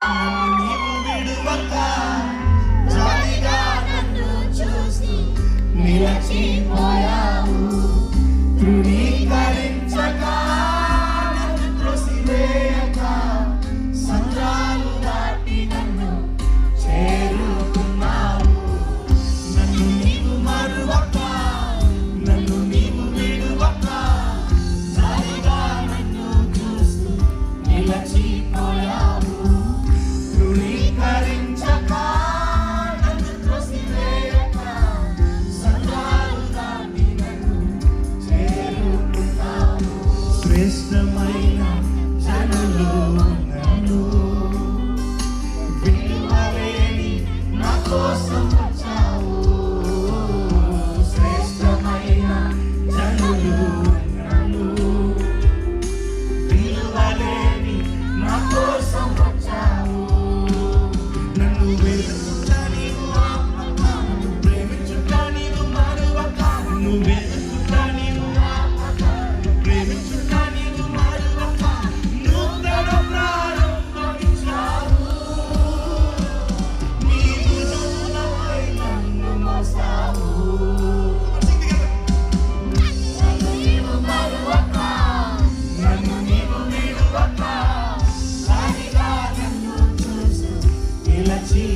నన్ను నీవు విడువక జాలిగా నన్ను చూసి నిలచిపోయావు. తృణీకరించక నన్ను త్రోసివేయక సంద్రాలు దాటి నన్ను చేరుకున్నావు. నన్ను నీవు మరువక నన్ను నీవు విడువక జాలిగా నన్ను చూసి నిలచిపోయావు. తృణీకరించక నన్ను త్రోసివేయక సంద్రాలు దాటి నన్ను చేరుకున్నావు. శ్రేష్టమైన జనులు నన్ను విలువలేని నా కోసం వచ్చావు. శ్రేష్టమైన జనులు నన్ను విలువలేని నా కోసం వచ్చావు. నన్ను వెతుకుట నీవు ఆపక, ప్రేమించుట నీవు మరువక. నన్ను వెతుకుట నీవు ఆపక, ప్రేమించుట నీవు మరువక. నూతన ప్రారంభమిచ్చావు. నీవు నూనెపై నన్ను మోసావు. నన్ను నీవు మరువక, నన్ను నీవు విడువక, జాలిగా నన్ను చూసి నిలచి